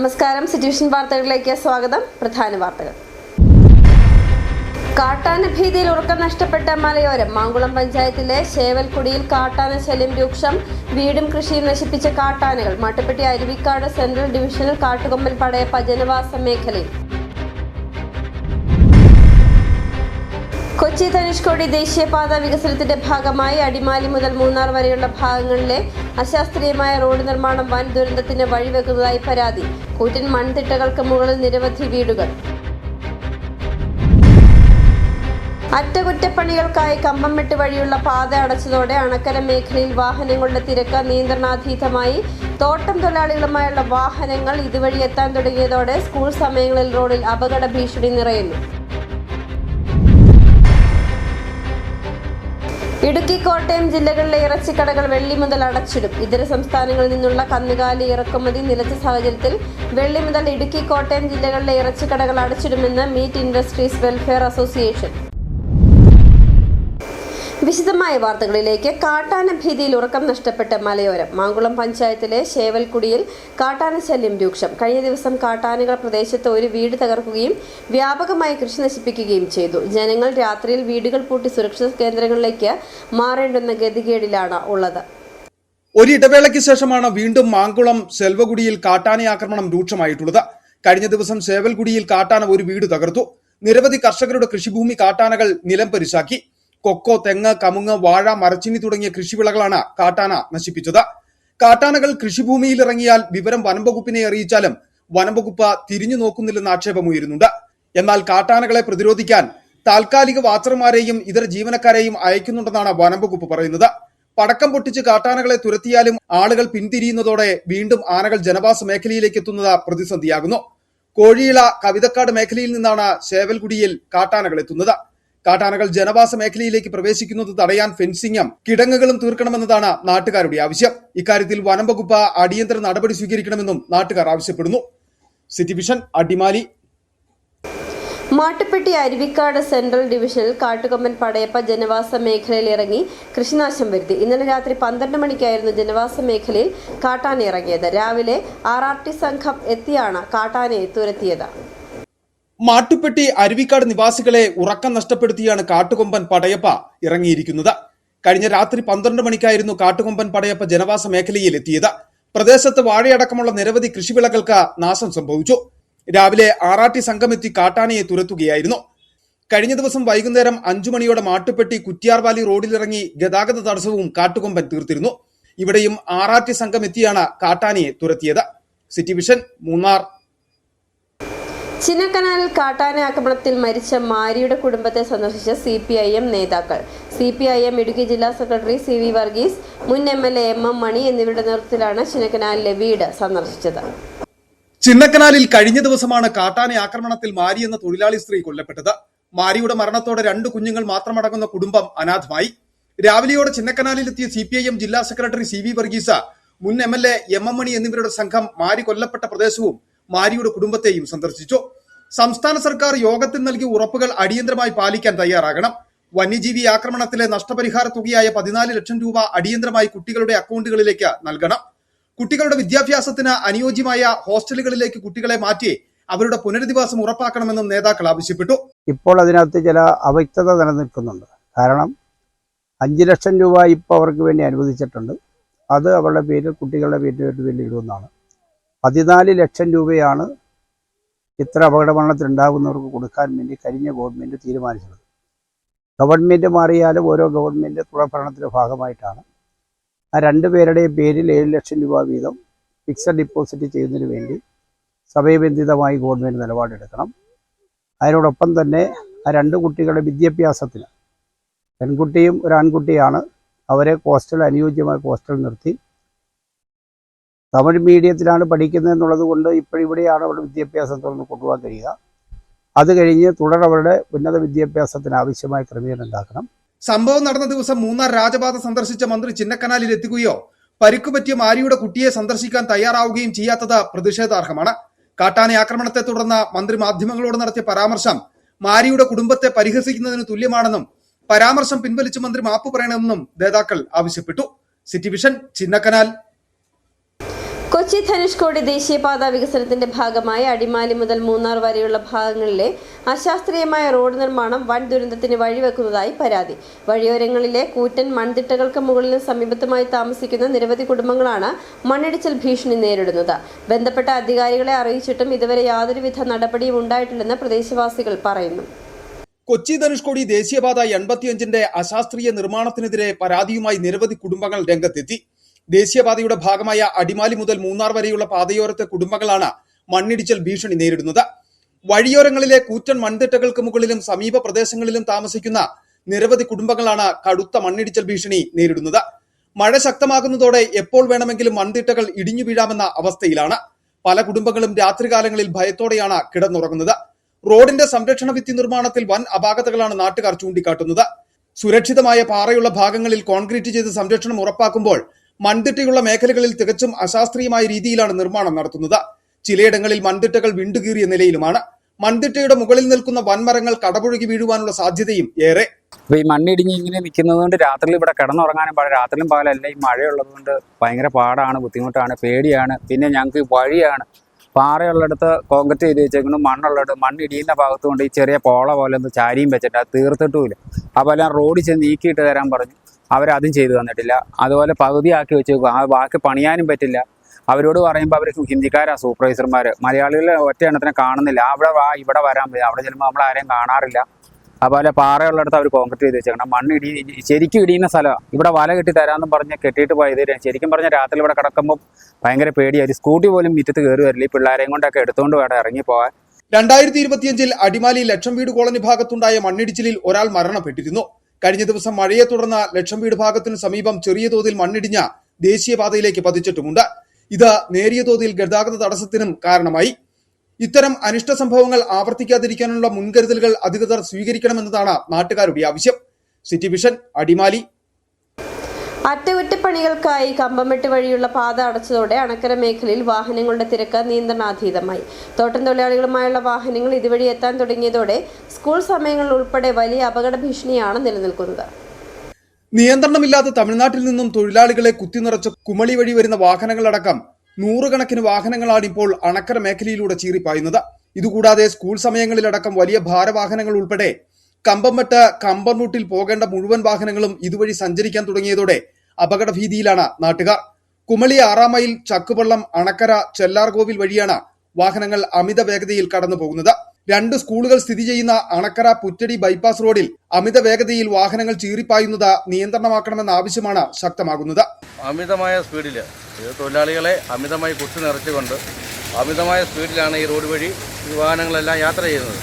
നമസ്കാരം. സിറ്റിവിഷൻ വാർത്തകളിലേക്ക് സ്വാഗതം. പ്രധാന വാർത്തകൾ. കാട്ടാന ഭീതിയിൽ ഉറക്കം നഷ്ടപ്പെട്ട മലയോരം. മാങ്കുളം പഞ്ചായത്തിലെ ശേവൽക്കുടിയിൽ കാട്ടാന ശല്യം രൂക്ഷം. വീടും കൃഷിയും നശിപ്പിച്ച കാട്ടാനകൾ. മാട്ടുപ്പെട്ടി അരുവിക്കാട് സെൻട്രൽ ഡിവിഷനിൽ കാട്ടുകൊമ്പൻ പടയപ്പ ജനവാസ മേഖലയിൽ. കൊച്ചി ധനുഷ്കോടി ദേശീയപാത വികസനത്തിന്റെ ഭാഗമായി അടിമാലി മുതൽ മൂന്നാർ വരെയുള്ള ഭാഗങ്ങളിലെ അശാസ്ത്രീയമായ റോഡ് നിർമ്മാണം വൻ ദുരന്തത്തിന് വഴിവെക്കുന്നതായി പരാതി. കൂറ്റൻ മൺതിട്ടകൾക്ക് മുകളിൽ നിരവധി വീടുകൾ. അറ്റകുറ്റപ്പണികൾക്കായി കമ്പംമെട്ട് വഴിയുള്ള പാത അടച്ചതോടെ അണക്കര മേഖലയിൽ വാഹനങ്ങളുടെ തിരക്ക് നിയന്ത്രണാതീതമായി. തോട്ടം തൊഴിലാളികളുമായുള്ള വാഹനങ്ങൾ ഇതുവഴി എത്താൻ തുടങ്ങിയതോടെ സ്കൂൾ സമയങ്ങളിൽ റോഡിൽ അപകട ഭീഷണി നിറയുന്നു. ഇടുക്കി, കോട്ടയം ജില്ലകളിലെ ഇറച്ചിക്കടകൾ വെള്ളി മുതൽ അടച്ചിടും. ഇതര സംസ്ഥാനങ്ങളിൽ നിന്നുള്ള കന്നുകാലി ഇറക്കുമതി നിലച്ച സാഹചര്യത്തിൽ വെള്ളി മുതൽ ഇടുക്കി, കോട്ടയം ജില്ലകളിലെ ഇറച്ചിക്കടകൾ അടച്ചിടുമെന്ന് മീറ്റ് ഇൻഡസ്ട്രീസ് വെൽഫെയർ അസോസിയേഷൻ. വിശദമായ വാർത്തകളിലേക്ക്. കാട്ടാന ഭീതിയിൽ ഉറക്കം നഷ്ടപ്പെട്ട മലയോരം. മാങ്കുളം പഞ്ചായത്തിലെ ശേവൽക്കുടിയിൽ കാട്ടാന ശല്യം രൂക്ഷം. കഴിഞ്ഞ ദിവസം കാട്ടാനകൾ പ്രദേശത്ത് ഒരു വീട് തകർക്കുകയും വ്യാപകമായി കൃഷി നശിപ്പിക്കുകയും ചെയ്തു. ജനങ്ങൾ രാത്രിയിൽ വീടുകൾ പൂട്ടി സുരക്ഷിത കേന്ദ്രങ്ങളിലേക്ക് മാറേണ്ടുന്ന ഗതികേടിലാണ് ഉള്ളത്. ഒരിടവേളയ്ക്ക് ശേഷമാണ് വീണ്ടും മാങ്കുളം സെൽവകുടിയിൽ കാട്ടാന ആക്രമണം രൂക്ഷമായിട്ടുള്ളത്. കഴിഞ്ഞ ദിവസം ശേവൽകുടിയിൽ കാട്ടാന ഒരു വീട് തകർത്തു. നിരവധി കർഷകരുടെ കൃഷിഭൂമി കാട്ടാനകൾ നിലം പരിശാക്കി. കൊക്കോ, തെങ്ങ്, കമുങ്ങ്, വാഴ, മരച്ചിനി തുടങ്ങിയ കൃഷിവിളകളാണ് കാട്ടാന നശിപ്പിച്ചത്. കാട്ടാനകൾ കൃഷിഭൂമിയിൽ ഇറങ്ങിയാൽ വിവരം വനംവകുപ്പിനെ അറിയിച്ചാലും വനംവകുപ്പ് തിരിഞ്ഞു നോക്കുന്നില്ലെന്ന് ആക്ഷേപമുയരുന്നുണ്ട്. എന്നാൽ കാട്ടാനകളെ പ്രതിരോധിക്കാൻ താൽക്കാലിക വാച്ചർമാരെയും ഇതര ജീവനക്കാരെയും അയക്കുന്നുണ്ടെന്നാണ് വനംവകുപ്പ് പറയുന്നത്. പടക്കം പൊട്ടിച്ച് കാട്ടാനകളെ തുരത്തിയാലും ആളുകൾ പിന്തിരിയുന്നതോടെ വീണ്ടും ആനകൾ ജനവാസ മേഖലയിലേക്ക് എത്തുന്നത് പ്രതിസന്ധിയാകുന്നു. കോഴിയിള, കവിതക്കാട് മേഖലയിൽ നിന്നാണ് ശേവൽകുടിയിൽ കാട്ടാനകൾ എത്തുന്നത്. കാട്ടാനകൾ ജനവാസ മേഖലയിലേക്ക് പ്രവേശിക്കുന്നത് തടയാൻ ഫെൻസിംഗും കിടങ്ങുകളും തീർക്കണമെന്നതാണ് നാട്ടുകാരുടെ ആവശ്യം. ഇക്കാര്യത്തിൽ വനംവകുപ്പ് അടിയന്തര നടപടി സ്വീകരിക്കണമെന്നും നാട്ടുകാർ ആവശ്യപ്പെടുന്നു. സിറ്റിവിഷൻ അടിമാലി. മാട്ടുപ്പെട്ടി അരുവിക്കാട് സെൻട്രൽ ഡിവിഷനിൽ കാട്ടുകൊമ്പൻ പടയപ്പ ജനവാസ മേഖലയിൽ ഇറങ്ങി കൃഷിനാശം വരുത്തി. ഇന്നലെ രാത്രി 12 മണിക്കായിരുന്നു ജനവാസ മേഖലയിൽ കാട്ടാന ഇറങ്ങിയത്. രാവിലെ RRT സംഘം എത്തിയാണ് കാട്ടാനയെ തുരത്തിയത്. മാട്ടുപ്പെട്ടി അരുവിക്കാട് നിവാസികളെ ഉറക്കം നഷ്ടപ്പെടുത്തിയാണ് കാട്ടുകൊമ്പൻ പടയപ്പ ഇറങ്ങിയിരിക്കുന്നത്. കഴിഞ്ഞ രാത്രി 12 മണിക്കായിരുന്നു കാട്ടുകൊമ്പൻ പടയപ്പ ജനവാസ മേഖലയിൽ എത്തിയത്. പ്രദേശത്ത് വാഴയടക്കമുള്ള നിരവധി കൃഷിവിളകൾക്ക് നാശം സംഭവിച്ചു. രാവിലെ RRT സംഘമെത്തി കാട്ടാനയെ തുരത്തുകയായിരുന്നു. കഴിഞ്ഞ ദിവസം വൈകുന്നേരം 5 മണിയോടെ മാട്ടുപ്പെട്ടി കുറ്റിയാർവാലി റോഡിലിറങ്ങി ഗതാഗത തടസ്സവും കാട്ടുകൊമ്പൻ തീർത്തിരുന്നു. ഇവിടെയും RRT സംഘമെത്തിയാണ് കാട്ടാനയെ തുരത്തിയത്. സിറ്റിവിഷൻ മൂന്നാർ. ചിന്നക്കനാലിൽ കാട്ടാന ആക്രമണത്തിൽ മരിച്ച മാരിയുടെ കുടുംബത്തെ സന്ദർശിച്ച CPIM നേതാക്കൾ. CPIM ഇടുക്കി ജില്ലാ സെക്രട്ടറി CV വർഗീസ്, മുൻ MLA MM മണി എന്നിവരുടെ നേതൃത്വത്തിലാണ് ചിന്നക്കനാലിലെ വീട് സന്ദർശിച്ചത്. ചിന്നക്കനാലിൽ കഴിഞ്ഞ ദിവസമാണ് കാട്ടാന ആക്രമണത്തിൽ മാരി എന്ന തൊഴിലാളി സ്ത്രീ കൊല്ലപ്പെട്ടത്. മാരിയുടെ മരണത്തോടെ 2 കുഞ്ഞുങ്ങൾ മാത്രമടങ്ങുന്ന കുടുംബം അനാഥമായി. രാവിലെയോടെ ചിന്നക്കനാലിലെത്തിയ CPIM ജില്ലാ സെക്രട്ടറി CV വർഗീസ്, മുൻ MLA MM മണി എന്നിവരുടെ സംഘം മാരി കൊല്ലപ്പെട്ട പ്രദേശവും മാരിയുടെ കുടുംബത്തെയും സന്ദർശിച്ചു. സംസ്ഥാന സർക്കാർ യോഗത്തിൽ നൽകിയ ഉറപ്പുകൾ അടിയന്തരമായി പാലിക്കാൻ തയ്യാറാകണം. വന്യജീവി ആക്രമണത്തിലെ നഷ്ടപരിഹാര തുകയായ 14 ലക്ഷം രൂപ അടിയന്തരമായി കുട്ടികളുടെ അക്കൗണ്ടുകളിലേക്ക് നൽകണം. കുട്ടികളുടെ വിദ്യാഭ്യാസത്തിന് അനുയോജ്യമായ ഹോസ്റ്റലുകളിലേക്ക് കുട്ടികളെ മാറ്റി അവരുടെ പുനരധിവാസം ഉറപ്പാക്കണമെന്നും നേതാക്കൾ ആവശ്യപ്പെട്ടു. ഇപ്പോൾ അതിനകത്ത് ചില അവ്യക്തത നിലനിൽക്കുന്നുണ്ട്. കാരണം 5 ലക്ഷം രൂപ ഇപ്പോൾ അവർക്ക് വേണ്ടി അനുവദിച്ചിട്ടുണ്ട്. അത് അവരുടെ പേരിൽ കുട്ടികളുടെ പേരിൽ ഇടുമെന്നാണ്. 14 ലക്ഷം രൂപയാണ് ഇത്ര അപകടമരണത്തിലുണ്ടാകുന്നവർക്ക് കൊടുക്കാൻ വേണ്ടി കഴിഞ്ഞ ഗവൺമെൻറ് തീരുമാനിച്ചത്. ഗവൺമെൻറ് മാറിയാലും ഓരോ ഗവൺമെൻറ് തുടർഭരണത്തിൻ്റെ ഭാഗമായിട്ടാണ് ആ 2 പേരുടെയും പേരിൽ 7 ലക്ഷം രൂപ വീതം ഫിക്സഡ് ഡിപ്പോസിറ്റ് ചെയ്യുന്നതിന് വേണ്ടി സമയബന്ധിതമായി ഗവൺമെൻറ് നിലപാടെടുക്കണം. അതിനോടൊപ്പം തന്നെ ആ 2 കുട്ടികളുടെ വിദ്യാഭ്യാസത്തിന്, പെൺകുട്ടിയും ഒരു ആൺകുട്ടിയാണ്, അവരെ അനുയോജ്യമായ ഹോസ്റ്റൽ നിർത്തി തമിഴ് മീഡിയത്തിലാണ് പഠിക്കുന്നത് എന്നുള്ളത് കൊണ്ട് ഇപ്പോഴിവിടെയാണ് അവരുടെ വിദ്യാഭ്യാസം തുറന്ന് കൊണ്ടുപോകാൻ കഴിയുക. അത് കഴിഞ്ഞ് അവരുടെ ഉന്നത വിദ്യാഭ്യാസത്തിന് ആവശ്യമായ ക്രമീകരണം ഉണ്ടാക്കണം. സംഭവം നടന്ന ദിവസം മൂന്നാർ രാജപാത സന്ദർശിച്ച മന്ത്രി ചിന്നക്കനാലിൽ എത്തുകയോ പരിക്കുപറ്റിയ മാരിയുടെ കുട്ടിയെ സന്ദർശിക്കാൻ തയ്യാറാവുകയും ചെയ്യാത്തത് പ്രതിഷേധാർഹമാണ്. കാട്ടാന ആക്രമണത്തെ തുടർന്ന് മന്ത്രി മാധ്യമങ്ങളോട് നടത്തിയ പരാമർശം മാരിയുടെ കുടുംബത്തെ പരിഹസിക്കുന്നതിന് തുല്യമാണെന്നും പരാമർശം പിൻവലിച്ച് മന്ത്രി മാപ്പ് പറയണമെന്നും നേതാക്കൾ ആവശ്യപ്പെട്ടു. സിറ്റിവിഷൻ ചിന്നക്കനാൽ. കൊച്ചി ധനുഷ്കോടി ദേശീയപാത വികസനത്തിന്റെ ഭാഗമായി അടിമാലി മുതൽ മൂന്നാർ വരെയുള്ള ഭാഗങ്ങളിലെ അശാസ്ത്രീയമായ റോഡ് നിർമ്മാണം വൻ ദുരന്തത്തിന് വഴിവെക്കുന്നതായി പരാതി. വഴിയോരങ്ങളിലെ കൂറ്റൻ മൺതിട്ടകൾക്ക് മുകളിലും സമീപത്തുമായി താമസിക്കുന്ന നിരവധി കുടുംബങ്ങളാണ് മണ്ണിടിച്ചിൽ ഭീഷണി നേരിടുന്നത്. ബന്ധപ്പെട്ട അധികാരികളെ അറിയിച്ചിട്ടും ഇതുവരെ യാതൊരുവിധ നടപടിയും ഉണ്ടായിട്ടില്ലെന്ന് പ്രദേശവാസികൾ പറയുന്നു. കൊച്ചി ധനുഷ്കോടി ദേശീയപാത 85ന്റെ അശാസ്ത്രീയ നിർമ്മാണത്തിനെതിരെ പരാതിയുമായി നിരവധി കുടുംബങ്ങൾ രംഗത്തെത്തി. ദേശീയപാതയുടെ ഭാഗമായ അടിമാലി മുതൽ മൂന്നാർ വരെയുള്ള പാതയോരത്തെ കുടുംബങ്ങളാണ് മണ്ണിടിച്ചിൽ ഭീഷണി നേരിടുന്നത്. വഴിയോരങ്ങളിലെ കൂറ്റൻ മൺതിട്ടകൾക്ക് മുകളിലും സമീപ പ്രദേശങ്ങളിലും താമസിക്കുന്ന നിരവധി കുടുംബങ്ങളാണ് കടുത്ത മണ്ണിടിച്ചിൽ ഭീഷണി നേരിടുന്നത്. മഴ ശക്തമാകുന്നതോടെ എപ്പോൾ വേണമെങ്കിലും മൺതിട്ടകൾ ഇടിഞ്ഞു വീഴാമെന്ന അവസ്ഥയിലാണ്. പല കുടുംബങ്ങളും രാത്രികാലങ്ങളിൽ ഭയത്തോടെയാണ് കിടന്നുറങ്ങുന്നത്. റോഡിന്റെ സംരക്ഷണ ഭിത്തി നിർമ്മാണത്തിൽ വൻ അപാകതകളാണ് നാട്ടുകാർ ചൂണ്ടിക്കാട്ടുന്നത്. സുരക്ഷിതമായ പാറയുള്ള ഭാഗങ്ങളിൽ കോൺക്രീറ്റ് ചെയ്ത് സംരക്ഷണം ഉറപ്പാക്കുമ്പോൾ മൺതിട്ടയുള്ള മേഖലകളിൽ തികച്ചും അശാസ്ത്രീയമായ രീതിയിലാണ് നിർമ്മാണം നടത്തുന്നത്. ചിലയിടങ്ങളിൽ മൺതിട്ടകൾ വിണ്ടുകീറിയ നിലയിലുമാണ്. മൺതിട്ടയുടെ മുകളിൽ നിൽക്കുന്ന വൻമരങ്ങൾ കടപുഴകി വീഴുവാനുള്ള സാധ്യതയും ഏറെ. ഈ മണ്ണിടിഞ്ഞ് ഇങ്ങനെ നിൽക്കുന്നത് കൊണ്ട് രാത്രിയിൽ ഇവിടെ കിടന്നുറങ്ങാനും പാടില്ല. രാത്രിയിലും പകലല്ല. ഈ മഴയുള്ളത് കൊണ്ട് ഭയങ്കര പാടാണ്, ബുദ്ധിമുട്ടാണ്, പേടിയാണ്. പിന്നെ ഞങ്ങൾക്ക് വഴിയാണ് പാറയുള്ളിടത്ത് കോൺക്രീറ്റ് ചെയ്ത് വെച്ചേക്കുന്നു, മണ്ണുള്ളിടത്ത് മണ്ണിടിയുന്ന ഭാഗത്തുകൊണ്ട് ഈ ചെറിയ പോള പോലെ ഒന്ന് ചാരിയും വെച്ചിട്ട് അത് തീർത്തിട്ടുമില്ല. അതുപോലെ റോഡിൽ ചെന്ന് നീക്കിയിട്ട് തരാൻ പറഞ്ഞു, അവരതും ചെയ്തു തന്നിട്ടില്ല. അതുപോലെ പകുതിയാക്കി വെച്ചേക്കും, ആ ബാക്കി പണിയാനും പറ്റില്ല. അവരോട് പറയുമ്പോൾ അവർ ഹിന്ദിക്കാരാണ് സൂപ്പർവൈസർമാർ, മലയാളികളെ ഒറ്റ എണ്ണത്തിനെ കാണുന്നില്ല. അവിടെ ഇവിടെ വരാൻ പറ്റും, അവിടെ ചെല്ലുമ്പോൾ നമ്മളാരെയും കാണാറില്ല. അതുപോലെ പാറയുള്ളിടത്ത് അവർ കോൺക്രീറ്റ് ചെയ്ത് വെച്ചേക്കണം. മണ്ണിടി ശരിക്കും ഇടിയുന്ന സ്ഥലമാണ്. ഇവിടെ വല കെട്ടി തരാമെന്ന് പറഞ്ഞ് കെട്ടിയിട്ട് പോയത്. ശരിക്കും പറഞ്ഞാൽ രാത്രി ഇവിടെ കിടക്കുമ്പോൾ ഭയങ്കര പേടിയായി. സ്കൂട്ടി പോലും മുറ്റത്ത് കയറി വരില്ല. ഈ പിള്ളേരെയും കൊണ്ടൊക്കെ എടുത്തുകൊണ്ട് വേണം ഇറങ്ങിപ്പോവാൻ. 2025 അടിമാലി ലക്ഷം വീട് കോളനി ഭാഗത്തുണ്ടായ മണ്ണിടിച്ചിലിൽ ഒരാൾ മരണപ്പെട്ടിരുന്നു. കഴിഞ്ഞ ദിവസം മഴയെ തുടർന്ന് ലക്ഷം വീട് ഭാഗത്തിന് സമീപം ചെറിയ തോതിൽ മണ്ണിടിഞ്ഞ ദേശീയപാതയിലേക്ക് പതിച്ചിട്ടുമുണ്ട്. ഇത് നേരിയ തോതിൽ ഗതാഗത തടസ്സത്തിനും കാരണമായി. ഇത്തരം അനിഷ്ട സംഭവങ്ങൾ ആവർത്തിക്കാതിരിക്കാനുള്ള മുൻകരുതലുകൾ അധികൃതർ സ്വീകരിക്കണമെന്നതാണ് നാട്ടുകാരുടെ ആവശ്യം. City vision, Adimali. അറ്റകുറ്റപ്പണികൾക്കായി കമ്പമെട്ട് വഴിയുള്ള പാത അടച്ചതോടെ അണക്കര മേഖലയിൽ വാഹനങ്ങളുടെ തിരക്ക് നിയന്ത്രണാതീതമായി. തോട്ടം തൊഴിലാളികളുമായുള്ള വാഹനങ്ങൾ ഇതുവഴി എത്താൻ തുടങ്ങിയതോടെ സ്കൂൾ സമയങ്ങളിൽ ഉൾപ്പെടെ വലിയ അപകട ഭീഷണിയാണ് നിലനിൽക്കുന്നത്. നിയന്ത്രണമില്ലാതെ തമിഴ്നാട്ടിൽ നിന്നും തൊഴിലാളികളെ കുത്തിനിറച്ച് കുമളി വഴി വരുന്ന വാഹനങ്ങളടക്കം നൂറുകണക്കിന് വാഹനങ്ങളാണ് ഇപ്പോൾ അണക്കര മേഖലയിലൂടെ ചീറിപ്പായുന്നത്. ഇതുകൂടാതെ സ്കൂൾ സമയങ്ങളിലടക്കം വലിയ ഭാരവാഹനങ്ങൾ ഉൾപ്പെടെ കമ്പംമെട്ട് കമ്പം റൂട്ടിൽ പോകേണ്ട മുഴുവൻ വാഹനങ്ങളും ഇതുവഴി സഞ്ചരിക്കാൻ തുടങ്ങിയതോടെ അപകട ഭീതിയിലാണ് നാട്ടുകാർ. കുമളി 6 മൈൽ, ചക്കുപള്ളം, അണക്കര, ചെല്ലാർകോവിൽ വഴിയാണ് വാഹനങ്ങൾ അമിത വേഗതയിൽ കടന്നു പോകുന്നത്. 2 സ്കൂളുകൾ സ്ഥിതി ചെയ്യുന്ന അണക്കര പുറ്റടി ബൈപ്പാസ് റോഡിൽ അമിത വേഗതയിൽ വാഹനങ്ങൾ ചീറിപ്പായുന്നത് നിയന്ത്രണമാക്കണമെന്ന ആവശ്യമാണ് ശക്തമാകുന്നത്. അമിതമായ സ്പീഡിൽ തൊഴിലാളികളെ അമിതമായി കുത്തി നിറച്ചുകൊണ്ട് അമിതമായ സ്പീഡിലാണ് ഈ റോഡ് വഴി ഈ വാഹനങ്ങളെല്ലാം യാത്ര ചെയ്യുന്നത്.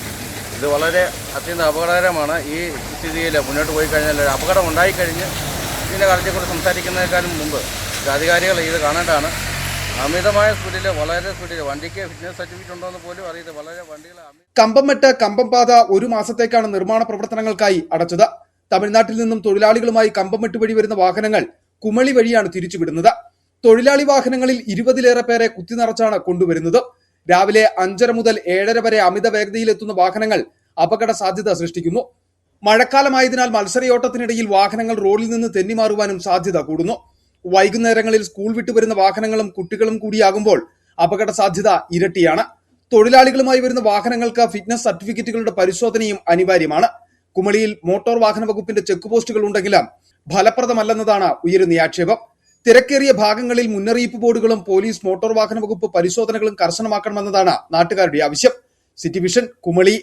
ഇത് വളരെ അത്യന്തം അപകടകരമാണ്. ഈ സ്ഥിതിയിൽ മുന്നോട്ട് പോയി കഴിഞ്ഞാൽ അപകടം ഉണ്ടായിക്കഴിഞ്ഞ് ഇതിൻ്റെ കാര്യത്തെക്കുറിച്ച് സംസാരിക്കുന്നതിനേക്കാളും മുമ്പ് അധികാരികൾ ഇത് കാണേണ്ടതാണ്. അമിതമായ സ്പീഡിൽ, വളരെ സ്പീഡിൽ, വണ്ടിക്ക് ഫിറ്റ്നസ് സർട്ടിഫിക്കറ്റ് ഉണ്ടോ എന്ന് പോലും അറിയില്ല. വളരെ വണ്ടികൾ കമ്പംമെട്ട് കമ്പംപാത 1 മാസത്തേക്കാണ് നിർമ്മാണ പ്രവർത്തനങ്ങൾക്കായി അടച്ചത്. തമിഴ്നാട്ടിൽ നിന്നും തൊഴിലാളികളുമായി കമ്പംമെട്ട് വഴി വരുന്ന വാഹനങ്ങൾ കുമളി വഴിയാണ് തിരിച്ചുവിടുന്നത്. തൊഴിലാളി വാഹനങ്ങളിൽ 20-ലേറെ പേരെ കുത്തിനിറച്ചാണ് കൊണ്ടുവരുന്നത്. രാവിലെ 5:30 മുതൽ 7:30 വരെ അമിത വേഗതയിലെത്തുന്ന വാഹനങ്ങൾ അപകട സാധ്യത സൃഷ്ടിക്കുന്നു. മഴക്കാലമായതിനാൽ മത്സരയോട്ടത്തിനിടയിൽ വാഹനങ്ങൾ റോഡിൽ നിന്ന് തെന്നിമാറുവാനും സാധ്യത കൂടുന്നു. വൈകുന്നേരങ്ങളിൽ സ്കൂൾ വിട്ടുവരുന്ന വാഹനങ്ങളും കുട്ടികളും കൂടിയാകുമ്പോൾ അപകട സാധ്യത ഇരട്ടിയാണ്. തൊഴിലാളികളുമായി വരുന്ന വാഹനങ്ങൾക്ക് ഫിറ്റ്നസ് സർട്ടിഫിക്കറ്റുകളുടെ പരിശോധനയും അനിവാര്യമാണ്. കുമളിയിൽ മോട്ടോർ വാഹന വകുപ്പിന്റെ ചെക്ക് പോസ്റ്റുകൾ ഉണ്ടെങ്കിലും ഫലപ്രദമല്ലെന്നതാണ് ഉയരുന്ന ആക്ഷേപം. തിരക്കേറിയ ഭാഗങ്ങളിൽ മുന്നറിയിപ്പ് ബോർഡുകളും പോലീസ്, മോട്ടോർ വാഹന വകുപ്പ് പരിശോധനകളും കർശനമാക്കണമെന്നതാണ് നാട്ടുകാരുടെ ആവശ്യം. City Vision, Kumily.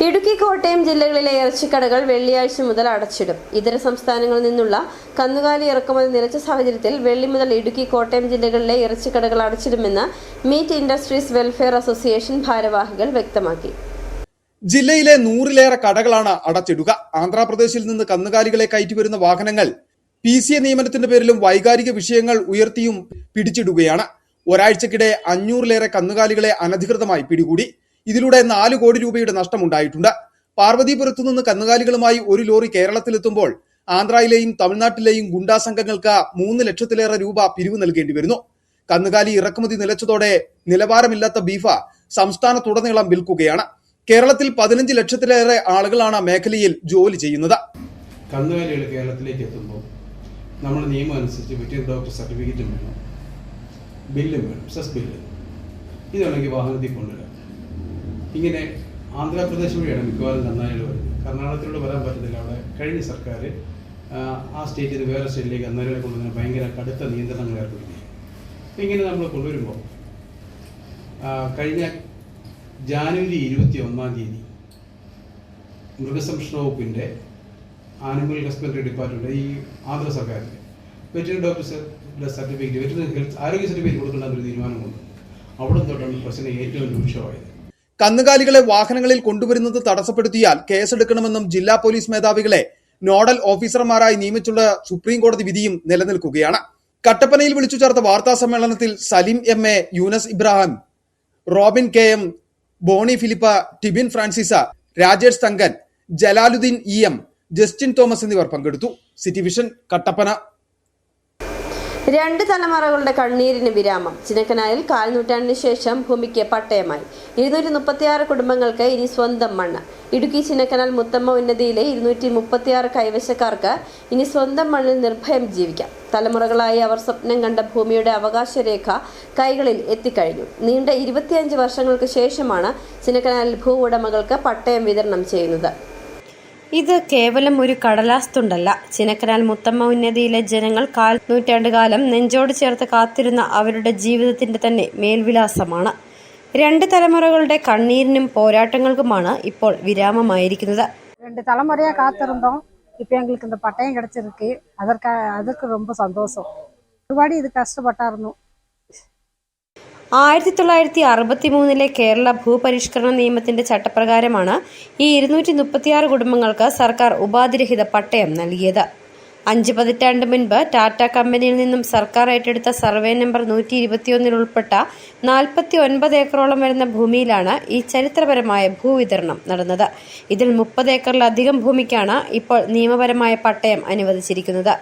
ഇടുക്കി, കോട്ടയം ജില്ലകളിലെ ഇറച്ചിക്കടകൾ വെള്ളിയാഴ്ച മുതൽ അടച്ചിടും. ഇതര സംസ്ഥാനങ്ങളിൽ നിന്നുള്ള കന്നുകാലി ഇറക്കുമതി നിലച്ച സാഹചര്യത്തിൽ വെള്ളി മുതൽ ഇടുക്കി, കോട്ടയം ജില്ലകളിലെ ഇറച്ചിക്കടകൾ അടച്ചിടുമെന്ന് മീറ്റ് ഇൻഡസ്ട്രീസ് വെൽഫെയർ അസോസിയേഷൻ ഭാരവാഹികൾ വ്യക്തമാക്കി. ജില്ലയിലെ 100-ലേറെ കടകളാണ് അടച്ചിടുക. ആന്ധ്രാപ്രദേശിൽ നിന്ന് കന്നുകാലികളെ കയറ്റിവരുന്ന വാഹനങ്ങൾ PCA നിയമനത്തിന്റെ പേരിലും വൈകാരിക വിഷയങ്ങൾ ഉയർത്തിയും പിടിച്ചിടുകയാണ്. ഒരാഴ്ചക്കിടെ 500-ലേറെ കന്നുകാലികളെ അനധികൃതമായി പിടികൂടി. ഇതിലൂടെ 4 കോടി രൂപയുടെ നഷ്ടമുണ്ടായിട്ടുണ്ട്. പാർവതീപുരത്തു നിന്ന് കന്നുകാലികളുമായി ഒരു ലോറി കേരളത്തിലെത്തുമ്പോൾ ആന്ധ്രയിലെയും തമിഴ്നാട്ടിലെയും ഗുണ്ടാ സംഘങ്ങൾക്ക് 3 ലക്ഷത്തിലേറെ രൂപ പിരിവ് നൽകേണ്ടി വരുന്നു. കന്നുകാലി ഇറക്കുമതി നിലച്ചതോടെ നിലവാരമില്ലാത്ത ബീഫ് സംസ്ഥാനത്തുടനീളം വിൽക്കുകയാണ്. കേരളത്തിൽ 15 ലക്ഷത്തിലേറെ ആളുകളാണ് മേഖലയിൽ ജോലി ചെയ്യുന്നത്. കന്നുകാലികൾ കേരളത്തിലേക്ക് എത്തുമ്പോൾ നമ്മുടെ നിയമം അനുസരിച്ച് വെറ്ററിനറി ഡോക്ടർ സർട്ടിഫിക്കറ്റും വേണം. ബില്ലും വേണം, സെസ് ബില്ല്. ഇതുണ്ടെങ്കിൽ വാഹനത്തിൽ കൊണ്ടുവരാം. ഇങ്ങനെ ആന്ധ്രാപ്രദേശ് വഴിയാണ് മിക്കവാറും കന്നാലികൾ വരുന്നത്. കർണാടകത്തിലൂടെ വരാൻ പറ്റത്തില്ല. അവിടെ കഴിഞ്ഞ സർക്കാർ ആ സ്റ്റേറ്റിൽ നിന്ന് വേറെ സ്റ്റേറ്റിലേക്ക് കന്നാലികളെ കൊണ്ടുവരുന്ന ഭയങ്കര കടുത്ത നിയന്ത്രണങ്ങൾ ഏർപ്പെടുത്തി. ഇങ്ങനെ നമ്മൾ കൊണ്ടുവരുമ്പോൾ കഴിഞ്ഞ ജാനുവരി 21 മൃഗസംരക്ഷണ വകുപ്പിൻ്റെ ആനിമൽ ഹസ്ബൻഡറി ഡിപ്പാർട്ട്മെൻറ്റ് ഈ ആന്ധ്ര സർക്കാരിൻ്റെ veterinary doctor certificate, veterinary health ആരോഗ്യ സർട്ടിഫിക്കറ്റ് കൊടുക്കേണ്ട ഒരു തീരുമാനം കൊണ്ട് അവിടെ തൊട്ടാണ് പ്രശ്നം ഏറ്റവും രൂക്ഷമായത്. കന്നുകാലികളെ വാഹനങ്ങളിൽ കൊണ്ടുവരുന്നത് തടസ്സപ്പെടുത്തിയാൽ കേസെടുക്കണമെന്നും ജില്ലാ പോലീസ് മേധാവികളെ നോഡൽ ഓഫീസർമാരായി നിയമിച്ചുള്ള സുപ്രീം കോടതി വിധിയും നിലനിൽക്കുകയാണ്. കട്ടപ്പനയിൽ വിളിച്ചു ചേർത്ത വാർത്താ സമ്മേളനത്തിൽ Saleem MA, Younus Ibrahim, Robin KM, Boney Philip, Tibin Francis, Rajesh Thankan, Jalaluddin EM, Justin Thomas എന്നിവർ പങ്കെടുത്തു. City vision, Kattappana. 2 തലമുറകളുടെ കണ്ണീരിന് വിരാമം. ചിന്നക്കനാലിൽ 4 നൂറ്റാണ്ടിന് ശേഷം ഭൂമിക്ക് പട്ടയമായി. 236 കുടുംബങ്ങൾക്ക് ഇനി സ്വന്തം മണ്ണ്. ഇടുക്കി ചിന്നക്കനാൽ മുത്തമ്മ ഉന്നതിയിലെ 236 കൈവശക്കാർക്ക് ഇനി സ്വന്തം മണ്ണിൽ നിർഭയം ജീവിക്കാം. തലമുറകളായി അവർ സ്വപ്നം കണ്ട ഭൂമിയുടെ അവകാശരേഖ കൈകളിൽ എത്തിക്കഴിഞ്ഞു. നീണ്ട 25 വർഷങ്ങൾക്ക് ശേഷമാണ് ചിന്നക്കനാലിൽ ഭൂ ഉടമകൾക്ക് പട്ടയം വിതരണം ചെയ്യുന്നത്. ഇത് കേവലം ഒരു കടലാസ് തുണ്ടല്ല. ചിന്നക്കനാൽ മുത്തമ്മ ഉന്നതിയിലെ ജനങ്ങൾ 4 നൂറ്റാണ്ടുകാലം നെഞ്ചോട് ചേർത്ത് കാത്തിരുന്ന അവരുടെ ജീവിതത്തിന്റെ തന്നെ മേൽവിലാസമാണ്. 2 തലമുറകളുടെ കണ്ണീരിനും പോരാട്ടങ്ങൾക്കുമാണ് ഇപ്പോൾ വിരാമമായിരിക്കുന്നത്. 2 தலைமுறையா காத்திருந்தோம். இப்போ எங்களுக்கு இந்த பட்டயம் கிடைச்சிருக்கு. அதற்கு ரொம்ப சந்தோஷம். ഒരുപാട് ഇത് കഷ്ടപ്പെട്ടായിരുന്നു. 1963 കേരള ഭൂപരിഷ്കരണ നിയമത്തിന്റെ ചട്ടപ്രകാരമാണ് ഈ 236 കുടുംബങ്ങൾക്ക് സർക്കാർ ഉപാധിരഹിത പട്ടയം നൽകിയത്. 5 പതിറ്റാണ്ട് മുൻപ് ടാറ്റ കമ്പനിയിൽ നിന്നും സർക്കാർ ഏറ്റെടുത്ത സർവേ നമ്പർ 121 ഉൾപ്പെട്ട 49 ഏക്കറോളം വരുന്ന ഭൂമിയിലാണ് ഈ ചരിത്രപരമായ ഭൂവിതരണം നടന്നത്. ഇതിൽ 30 ഏക്കറിലധികം ഭൂമിക്കാണ് ഇപ്പോൾ നിയമപരമായ പട്ടയം അനുവദിച്ചിരിക്കുന്നത്.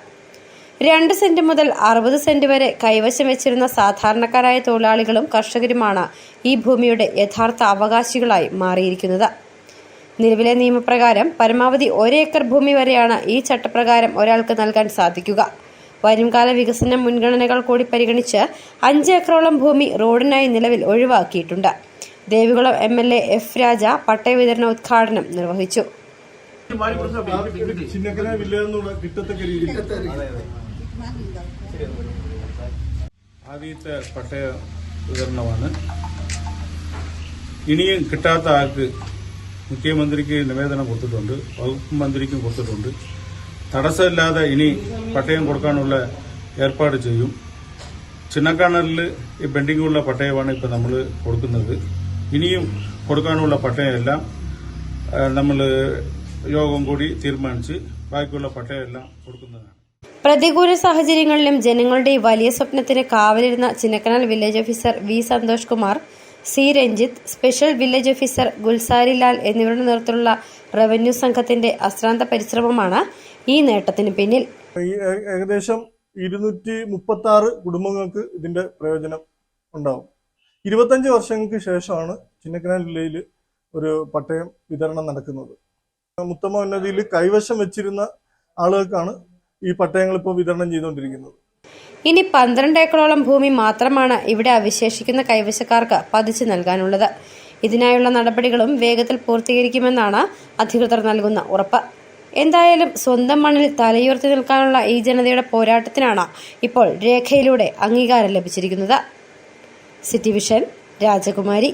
2 സെന്റ് മുതൽ 60 സെന്റ് വരെ കൈവശം വെച്ചിരുന്ന സാധാരണക്കാരായ തൊഴിലാളികളും കർഷകരുമാണ് ഈ ഭൂമിയുടെ യഥാർത്ഥ അവകാശികളായി മാറിയിരിക്കുന്നത്. നിലവിലെ നിയമപ്രകാരം പരമാവധി 1 ഏക്കർ ഭൂമി വരെയാണ് ഈ ചട്ടപ്രകാരം ഒരാൾക്ക് നൽകാൻ സാധിക്കുക. വരുംകാല വികസന മുൻഗണനകൾ കൂടി പരിഗണിച്ച് 5 ഏക്കറോളം ഭൂമി റോഡിനായി നിലവിൽ ഒഴിവാക്കിയിട്ടുണ്ട്. Devikulam MLA F. രാജ പട്ടയ വിതരണ ഉദ്ഘാടനം നിർവഹിച്ചു. ആദ്യത്തെ പട്ടയ വിതരണമാണ്. ഇനിയും കിട്ടാത്ത ആൾക്ക് മുഖ്യമന്ത്രിക്ക് നിവേദനം കൊടുത്തിട്ടുണ്ട്, വകുപ്പ് മന്ത്രിക്കും കൊടുത്തിട്ടുണ്ട്. തടസ്സമില്ലാതെ ഇനി പട്ടയം കൊടുക്കാനുള്ള ഏർപ്പാട് ചെയ്യും. ചിന്നക്കനാലിൽ ഈ പെൻഡിങ്ങുള്ള പട്ടയമാണ് ഇപ്പോൾ നമ്മൾ കൊടുക്കുന്നത്. ഇനിയും കൊടുക്കാനുള്ള പട്ടയമെല്ലാം നമ്മൾ യോഗം കൂടി തീരുമാനിച്ച് ബാക്കിയുള്ള പട്ടയമെല്ലാം കൊടുക്കുന്നതാണ്. പ്രതികൂല സാഹചര്യങ്ങളിലും ജനങ്ങളുടെ വലിയ സ്വപ്നത്തിന് കാവലിരുന്ന Chinnakanal village officer V. Santhosh Kumar, C. Ranjith, special village officer Gulzarilal എന്നിവരുടെ നേതൃത്വത്തിലുള്ള റവന്യൂ സംഘത്തിന്റെ അശ്രാന്ത പരിശ്രമമാണ് ഈ നേട്ടത്തിന് പിന്നിൽ. ഏകദേശം 236 കുടുംബങ്ങൾക്ക് ഇതിന്റെ പ്രയോജനം ഉണ്ടാവും. 25 വർഷങ്ങൾക്ക് ശേഷമാണ് ചിന്നക്കനാൽ വില്ലേജിൽ ഒരു പട്ടയം വിതരണം നടക്കുന്നത്. മുത്തമ്മ ഉന്നതിയിൽ കൈവശം വെച്ചിരുന്ന ആളുകൾക്കാണ് ഈ പട്ടയങ്ങൾ ഇപ്പോൾ വിതരണം ചെയ്തുകൊണ്ടിരിക്കുന്നത്. ഇനി 12 ഏക്കറോളം ഭൂമി മാത്രമാണ് ഇവിടെ അവശേഷിക്കുന്ന കൈവശക്കാർക്ക് പതിച്ചു നൽകാനുള്ളത്. ഇതിനായുള്ള നടപടികളും വേഗത്തിൽ പൂർത്തീകരിക്കുമെന്നാണ് അധികൃതർ നൽകുന്ന ഉറപ്പ്. എന്തായാലും സ്വന്തം മണ്ണിൽ തലയുയർത്തി നിൽക്കാനുള്ള ഈ ജനതയുടെ പോരാട്ടത്തിനാണ് ഇപ്പോൾ രേഖയിലൂടെ അംഗീകാരം ലഭിച്ചിരിക്കുന്നത്. സിറ്റി വിഷൻ, രാജകുമാരി.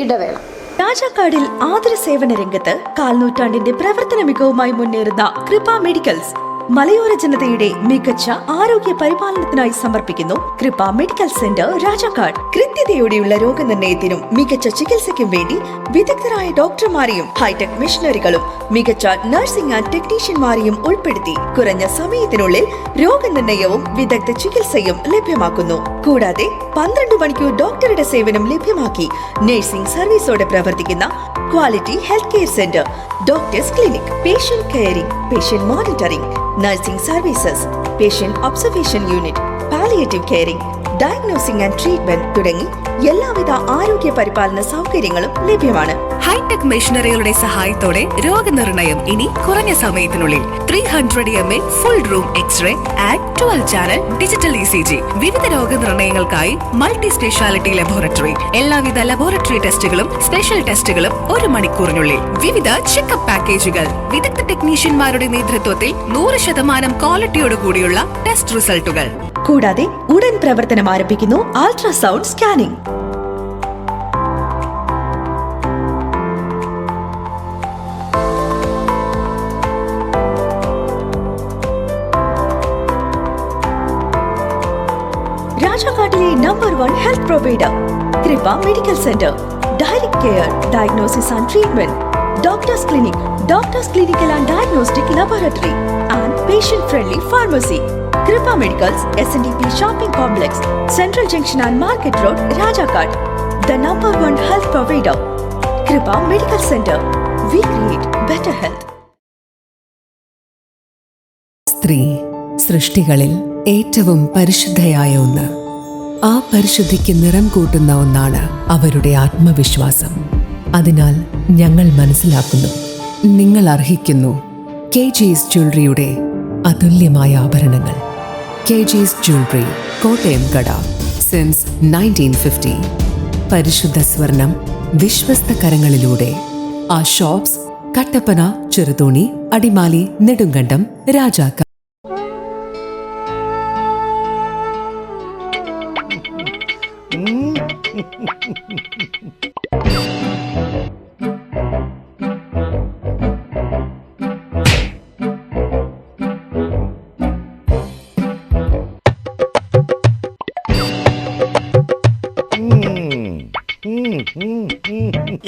ഇടവേള. രാജാക്കാടിൽ ആതുര സേവന രംഗത്ത് 4 നൂറ്റാണ്ടിന്റെ പ്രവർത്തന മികവുമായി മുന്നേറുന്ന കൃപ മെഡിക്കൽസ് മലയോര ജനതയുടെ മികച്ച ആരോഗ്യ പരിപാലനത്തിനായി സമർപ്പിക്കുന്നു കൃപ മെഡിക്കൽ സെന്റർ രാജാക്കാട്. കൃത്യതയോടെയുള്ള രോഗനിർണയത്തിനും മികച്ച ചികിത്സയ്ക്കും വേണ്ടി വിദഗ്ധരായ ഡോക്ടർമാരെയും ഹൈടെക് മെഷീനറികളും മികച്ച നഴ്സിംഗ് ആൻഡ് ടെക്നീഷ്യന്മാരെയും ഉൾപ്പെടുത്തി കുറഞ്ഞ സമയത്തിനുള്ളിൽ രോഗനിർണയവും വിദഗ്ധ ചികിത്സയും ലഭ്യമാക്കുന്നു. കൂടാതെ 12 മണിക്കൂർ ഡോക്ടറുടെ സേവനം ലഭ്യമാക്കി നഴ്സിംഗ് സർവീസോടെ പ്രവർത്തിക്കുന്ന quality health care centre, doctors clinic, patient caring, patient monitoring, nursing services, patient observation unit, palliative caring, diagnosing and treatment തുടങ്ങി എല്ലാവിധ ആരോഗ്യ പരിപാലന സൗകര്യങ്ങളും ലഭ്യമാണ്. ഹൈടെക് മെഷീനറികളുടെ സഹായത്തോടെ രോഗനിർണയം ഇനി കുറഞ്ഞ സമയത്തിനുള്ളിൽ 300 ml full room x ray and 12 channel digital ECG. വിവിധ രോഗനിർണയങ്ങൾക്കായി മൾട്ടി സ്പെഷ്യാലിറ്റി ലബോറട്ടറി. എല്ലാവിധ ലബോറട്ടറി ടെസ്റ്റുകളും സ്പെഷ്യൽ ടെസ്റ്റുകളും 1 മണിക്കൂറിനുള്ളിൽ. വിവിധ ചെക്കപ്പ് പാക്കേജുകൾ. വിദഗ്ധ ടെക്നീഷ്യന്മാരുടെ നേതൃത്വത്തിൽ 100% ക്വാളിറ്റിയോടുകൂടിയുള്ള ടെസ്റ്റ് റിസൾട്ടുകൾ. കൂടാതെ ഉടൻ പ്രവർത്തനം ആരംഭിക്കുന്നു അൾട്രാസൗണ്ട് സ്കാനിംഗ്. രാജാക്കാട്ടിലെ number 1 health provider Kripa medical centre. Direct care, diagnosis and treatment, doctors clinic, doctors clinical and diagnostic laboratory and patient friendly pharmacy. Kripa medicals, SNDP shopping complex, central junction and market road, Rajakkad. The number 1 health provider, Kripa medical centre. We create better health. സ്ത്രീ സൃഷ്ടികളിൽ ഏറ്റവും പരിശുദ്ധയായ ഒന്ന്. ആ പരിശുദ്ധിക്ക് നിറം കൂട്ടുന്ന ഒന്നാണ് അവരുടെ ആത്മവിശ്വാസം. അതിനാൽ ഞങ്ങൾ മനസ്സിലാക്കുന്നു, നിങ്ങൾ അർഹിക്കുന്നു KG's ജ്വല്ലറിയുടെ അതുല്യമായ ആഭരണങ്ങൾ. KG's ജ്വല്ലറി, കോട്ടയം കട, സിൻസ് 1950. പരിശുദ്ധ സ്വർണം വിശ്വസ്ത കരങ്ങളിലൂടെ. ആ ഷോപ്സ് കട്ടപ്പന, ചെറുതോണി, അടിമാലി, നെടുങ്കണ്ടം, രാജാക്ക.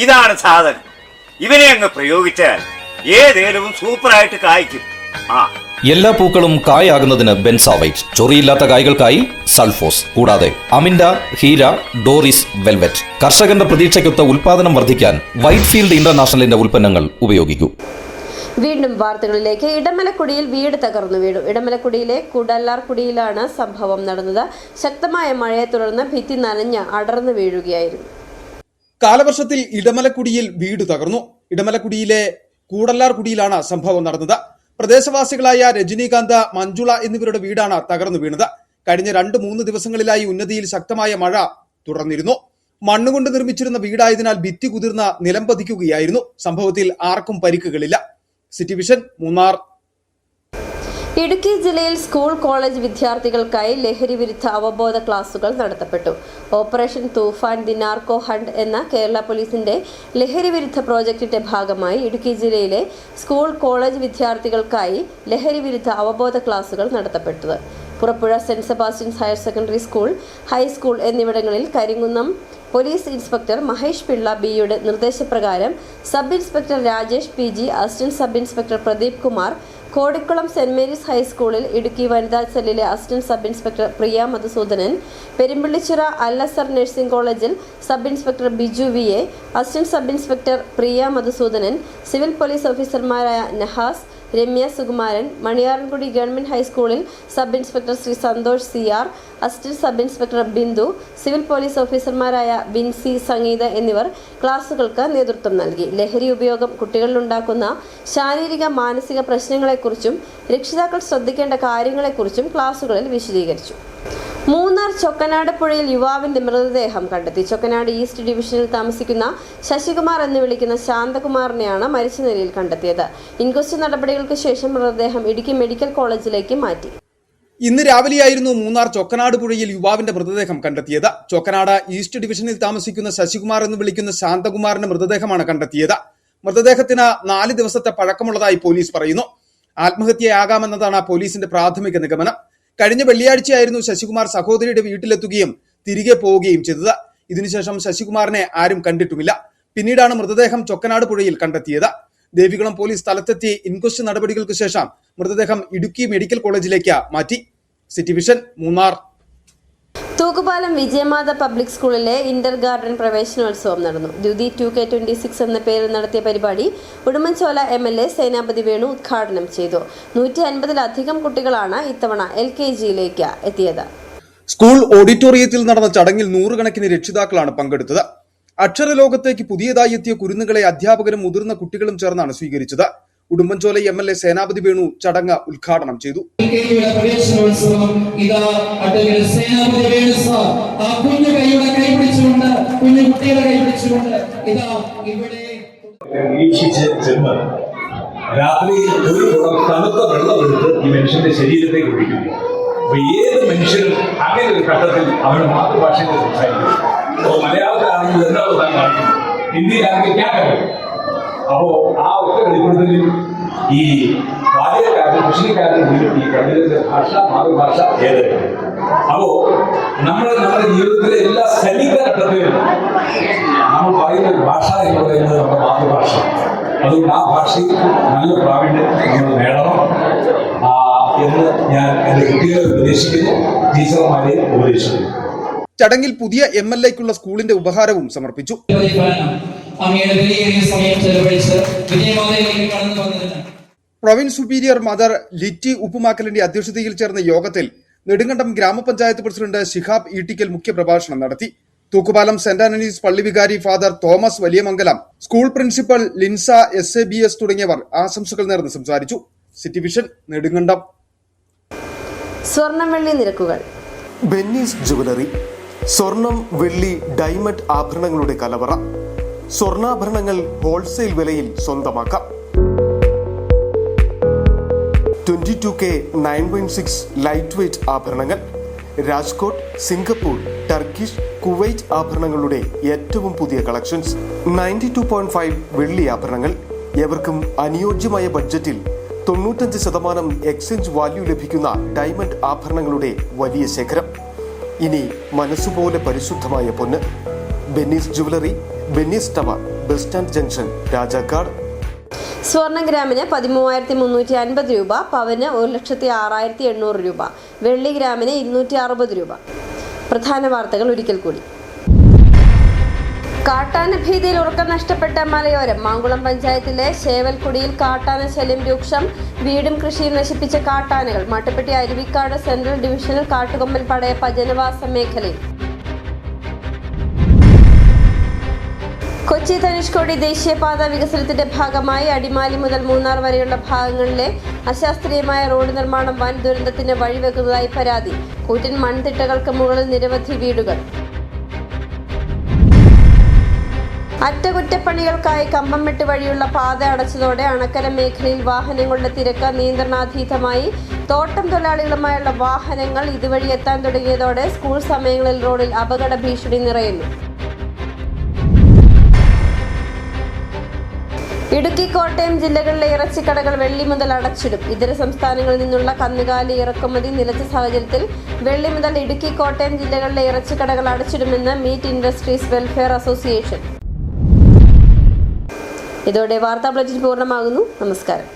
ഇതാണ് സാധനം. ഇവനെ അങ്ങ് പ്രയോഗിച്ചാൽ ഏതേലവും സൂപ്പറായിട്ട് കായ്ക്കും. എല്ലാ പൂക്കളും കായാകുന്നതിന് ബെൻസാവൈറ്റ്, ചൊറിയില്ലാത്ത കായ്കൾക്കായി സൾഫോസ്, കൂടാതെ അമിൻഡ, ഹീര, ഡോറിസ്, വെൽവെറ്റ്. കർഷകന്റെ പ്രതീക്ഷയ്ക്കൊത്ത ഉൽപാദനം വർദ്ധിക്കാൻ വൈറ്റ്ഫീൽഡ് ഇന്റർനാഷണലിന്റെ ഉൽപ്പന്നങ്ങൾ ഉപയോഗിക്കൂ. വീണ്ടും വാർത്തകളിലേക്ക്. ഇടമലക്കുടിയിൽ വീട് തകർന്നു വീണു. ഇടമലക്കുടിയിലെ കുടല്ലാർകുടിയിലാണ് സംഭവം നടന്നത്. ശക്തമായ മഴയെ തുടർന്ന് ഭിത്തി നനഞ്ഞ് അടർന്നു വീഴുകയായിരുന്നു. കാലവർഷത്തിൽ ഇടമലക്കുടിയിൽ വീട് തകർന്നു. ഇടമലക്കുടിയിലെ കൂടല്ലാർകുടിയിലാണ് സംഭവം നടന്നത്. പ്രദേശവാസികളായ രജനീകാന്ത്, മഞ്ജുള എന്നിവരുടെ വീടാണ് തകർന്നു വീണത്. കഴിഞ്ഞ 2-3 ദിവസങ്ങളിലായി ഉന്നതിയിൽ ശക്തമായ മഴ തുടർന്നിരുന്നു. മണ്ണുകൊണ്ട് നിർമ്മിച്ചിരുന്ന വീടായതിനാൽ ഭിത്തി കുതിർന്ന് നിലം പതിക്കുകയായിരുന്നു. സംഭവത്തിൽ ആർക്കും പരിക്കുകളില്ല. City Vision, Munnar. ഇടുക്കി ജില്ലയിൽ സ്കൂൾ കോളേജ് വിദ്യാർത്ഥികൾക്കായി ലഹരി വിരുദ്ധ അവബോധ ക്ലാസുകൾ നടത്തപ്പെട്ടു. Operation Toofan the narco hunt എന്ന കേരള പോലീസിന്റെ ലഹരി വിരുദ്ധ പ്രോജക്റ്റിന്റെ ഭാഗമായി ഇടുക്കി ജില്ലയിലെ സ്കൂൾ കോളേജ് വിദ്യാർത്ഥികൾക്കായി ലഹരി വിരുദ്ധ അവബോധ ക്ലാസുകൾ നടത്തപ്പെട്ടത്. Purappuzha saint Sebastian's higher secondary school, high school എന്നിവിടങ്ങളിൽ കരിങ്കുന്നം പോലീസ് ഇൻസ്പെക്ടർ മഹേഷ് പിള്ള ബിയുടെ നിർദ്ദേശപ്രകാരം sub inspector Rajesh PG, assistant sub inspector Pradeep Kumar, Kodikulam saint Mary's ഹൈസ്കൂളിൽ ഇടുക്കി വനിതാ സെല്ലിലെ assistant sub inspector Priya Madhusoodanan, Perumpillichira അല്ലസർ നഴ്സിംഗ് കോളേജിൽ sub inspector Biju VA, assistant sub inspector Priya Madhusoodanan, civil police ഓഫീസർമാരായ നഹാസ്, രമ്യ സുകുമാരൻ, മണിയാറൻകുടി ഗവൺമെന്റ് ഹൈസ്കൂളിൽ sub inspector Sri Santhosh CR, assistant sub inspector Bindu, civil police ഓഫീസർമാരായ വിൻസി, സംഗീത എന്നിവർ ക്ലാസുകൾക്ക് നേതൃത്വം നൽകി. ലഹരി ഉപയോഗം കുട്ടികളിലുണ്ടാക്കുന്ന ശാരീരിക മാനസിക പ്രശ്നങ്ങളെക്കുറിച്ചും രക്ഷിതാക്കൾ ശ്രദ്ധിക്കേണ്ട കാര്യങ്ങളെക്കുറിച്ചും ക്ലാസുകളിൽ വിശദീകരിച്ചു. മൂന്നാർ ചൊക്കനാട് പുഴയിൽ യുവാവിന്റെ മൃതദേഹം കണ്ടെത്തി. ചൊക്കനാട് ഈസ്റ്റ് ഡിവിഷനിൽ താമസിക്കുന്ന ശശികുമാർ എന്ന് വിളിക്കുന്ന ശാന്തകുമാറിനെയാണ് മരിച്ച നിലയിൽ കണ്ടെത്തിയത്. ഇൻക്വസ്റ്റ് നടപടികൾക്ക് ശേഷം മൃതദേഹം ഇടുക്കി മെഡിക്കൽ കോളേജിലേക്ക് മാറ്റി. ഇന്ന് രാവിലെയായിരുന്നു മൂന്നാർ ചൊക്കനാട് പുഴയിൽ യുവാവിന്റെ മൃതദേഹം കണ്ടെത്തിയത്. ചൊക്കനാട് ഈസ്റ്റ് ഡിവിഷനിൽ താമസിക്കുന്ന ശശികുമാർ എന്ന് വിളിക്കുന്ന ശാന്തകുമാറിന്റെ മൃതദേഹമാണ് കണ്ടെത്തിയത്. മൃതദേഹത്തിന് 4 ദിവസത്തെ പഴക്കമുള്ളതായി പോലീസ് പറയുന്നു. ആത്മഹത്യയാകാമെന്നതാണ് പോലീസിന്റെ പ്രാഥമിക നിഗമനം. കഴിഞ്ഞ വെള്ളിയാഴ്ചയായിരുന്നു ശശികുമാർ സഹോദരിയുടെ വീട്ടിലെത്തുകയും തിരികെ പോവുകയും ചെയ്തത്. ഇതിനുശേഷം ശശികുമാറിനെ ആരും കണ്ടിട്ടുമില്ല. പിന്നീടാണ് മൃതദേഹം ചൊക്കനാട് പുഴയിൽ കണ്ടെത്തിയത്. ദേവികുളം പോലീസ് സ്ഥലത്തെത്തി ഇൻക്വസ്റ്റ് നടപടികൾക്ക് ശേഷം മൃതദേഹം ഇടുക്കി മെഡിക്കൽ കോളേജിലേക്ക് മാറ്റി. City Vision, Munnar. തൂക്കുപാലം വിജയമാത പബ്ലിക് സ്കൂളിലെ ഇന്റർ ഗാർഡൻ പ്രവേശനോത്സവം നടന്നു. ദ്യുതി 2K26 എന്ന പേരിൽ നടത്തിയ പരിപാടി ഉടുമ്പൻചോല MLA സേനാപതി വേണു ഉദ്ഘാടനം ചെയ്തു. 150-ലധികം കുട്ടികളാണ് ഇത്തവണ LKGയിലേക്ക് എത്തിയത്. സ്കൂൾ ഓഡിറ്റോറിയത്തിൽ നടന്ന ചടങ്ങിൽ നൂറുകണക്കിന് രക്ഷിതാക്കളാണ് പങ്കെടുത്തത്. അക്ഷരലോകത്തേക്ക് പുതിയതായി എത്തിയ കുരുന്നുകളെ അധ്യാപകരും മുതിർന്ന കുട്ടികളും ചേർന്നാണ് സ്വീകരിച്ചത്. ഉടുമ്പൻചോല MLA സേനാപതി വേണു ചടങ്ങ് ഉദ്ഘാടനം ചെയ്തു. രാത്രി ഒരു തണുത്ത വെള്ളമെടുത്ത് ഈ മനുഷ്യന്റെ ശരീരത്തേക്ക് ഒഴിക്കുന്നു. അപ്പൊ ഏത് മനുഷ്യനും അങ്ങനെ ഒരു ഘട്ടത്തിൽ അവരുടെ മാതൃഭാഷയിൽ സംസാരിക്കും. അപ്പോൾ മലയാളത്തിലാണെങ്കിൽ എന്താണ് താൻ കാണിക്കുന്നത്, ഹിന്ദിയിലാണെങ്കിൽ ക്യാക്കറിയും. അപ്പോ ആ ഒറ്റ വെളിപ്പെടുത്തലിൽ ഈ ബാല്യക്കാരനും മുസ്ലിംകാരനും ഈ കവിതയുടെ ഭാഷ മാതൃഭാഷ ഏത്. അപ്പോ നമ്മുടെ ജീവിതത്തിലെ എല്ലാ സൈനിക ഘട്ടത്തിലും നമ്മൾ പറയുന്ന ഒരു ഭാഷ എന്ന് പറയുന്നത് നമ്മുടെ മാതൃഭാഷ. അതുകൊണ്ട് ആ ഭാഷയിൽ നല്ല പ്രാവീണ്യം നമ്മൾ നേടണം എന്ന് ഞാൻ എന്റെ കുട്ടികളെ ഉപദേശിക്കുന്നു, ടീച്ചർമാരെ ഉപദേശിക്കുന്നു. ചടങ്ങിൽ പുതിയ MLAക്കുള്ള സ്കൂളിന്റെ ഉപഹാരവും സമർപ്പിച്ചു. പ്രൊവിൻസ് സുപ്പീരിയർ മദർ ലിറ്റി ഉപ്പുമാക്കലിന്റെ അധ്യക്ഷതയിൽ ചേർന്ന യോഗത്തിൽ നെടുങ്കണ്ടം ഗ്രാമപഞ്ചായത്ത് പ്രസിഡന്റ് ശിഹാബ് ഈട്ടിക്കൽ മുഖ്യപ്രഭാഷണം നടത്തി. തൂക്കുപാലം സെന്റ് ആന്റണീസ് പള്ളി വികാരി father Thomas Valiyamangalam, school principal Linsa SABS തുടങ്ങിയവർ ആശംസകൾ നേർന്ന് സംസാരിച്ചു. City Vision Nedumkandam. സ്വർണം വെള്ളി നിരക്കുകൾ. ബെന്നീസ് ജുവലറി, സ്വർണം വെള്ളി ഡയമണ്ട് ആഭരണങ്ങളുടെ കലവറ. സ്വർണ്ണാഭരണങ്ങൾ ഹോൾസെയിൽ വിലയിൽ സ്വന്തമാക്കാം. 22K 9.6 ലൈറ്റ് വെയ്റ്റ് ആഭരണങ്ങൾ. രാജ്കോട്ട്, സിംഗപ്പൂർ, ടർക്കിഷ്, കുവൈറ്റ് ആഭരണങ്ങളുടെ ഏറ്റവും പുതിയ കളക്ഷൻസ്. 92.5 വെള്ളി ആഭരണങ്ങൾ. എവർക്കും അനുയോജ്യമായ ബഡ്ജറ്റിൽ 95% എക്സ്ചേഞ്ച് വാല്യൂ ലഭിക്കുന്ന ഡയമണ്ട് ആഭരണങ്ങളുടെ വലിയ ശേഖരം. ഇനി മനസ്സുപോലെ പരിശുദ്ധമായ പൊന്ന്. Benny's jewellery, Benny's tower, bus stand junction, Rajakkad. സ്വർണം ഗ്രാമിന് 13,350 രൂപ, പവന് 1,06,800 രൂപ, വെള്ളി ഗ്രാമിന് 260 രൂപ. പ്രധാന വാർത്തകൾ ഒരിക്കൽ കൂടി. കാട്ടാന ഭീതിയിൽ ഉറക്കം നഷ്ടപ്പെട്ട മലയോരം. മാങ്കുളം പഞ്ചായത്തിലെ ശേവൽക്കുടിയിൽ കാട്ടാന ശല്യം രൂക്ഷം. വീടും കൃഷിയും നശിപ്പിച്ച കാട്ടാനകൾ. മാട്ടുപ്പെട്ടി അരുവിക്കാട് സെൻട്രൽ ഡിവിഷണൽ കാട്ടുകൊമ്പൻ പടയപ്പ ജനവാസ മേഖലയിൽ. കൊച്ചി ധനുഷ്കോടി ദേശീയപാത വികസനത്തിന്റെ ഭാഗമായി അടിമാലി മുതൽ മൂന്നാർ വരെയുള്ള ഭാഗങ്ങളിലെ അശാസ്ത്രീയമായ റോഡ് നിർമ്മാണം വൻ ദുരന്തത്തിന് വഴിവെക്കുന്നതായി പരാതി. കൂറ്റൻ മൺതിട്ടകൾക്ക് മുകളിൽ നിരവധി വീടുകൾ. അറ്റകുറ്റപ്പണികൾക്കായി കമ്പംമെട്ട് വഴിയുള്ള പാത അടച്ചതോടെ അണക്കര മേഖലയിൽ വാഹനങ്ങളുടെ തിരക്ക് നിയന്ത്രണാതീതമായി. തോട്ടം തൊഴിലാളികളുമായുള്ള വാഹനങ്ങൾ ഇതുവഴി എത്താൻ തുടങ്ങിയതോടെ സ്കൂൾ സമയങ്ങളിൽ റോഡിൽ അപകട ഭീഷണി നിറയുന്നു. ഇടുക്കി, കോട്ടയം ജില്ലകളിലെ ഇറച്ചിക്കടകൾ വെള്ളി മുതൽ അടച്ചിടും. ഇതര സംസ്ഥാനങ്ങളിൽ നിന്നുള്ള കന്നുകാലി ഇറക്കുമതി നിലച്ച സാഹചര്യത്തിൽ വെള്ളി മുതൽ ഇടുക്കി, കോട്ടയം ജില്ലകളിലെ ഇറച്ചിക്കടകൾ അടച്ചിടുമെന്ന് മീറ്റ് ഇൻഡസ്ട്രീസ് വെൽഫെയർ അസോസിയേഷൻ. ഇതോടെ വാർത്താ ബുള്ളറ്റിൻ പൂർണ്ണമാകുന്നു. നമസ്കാരം.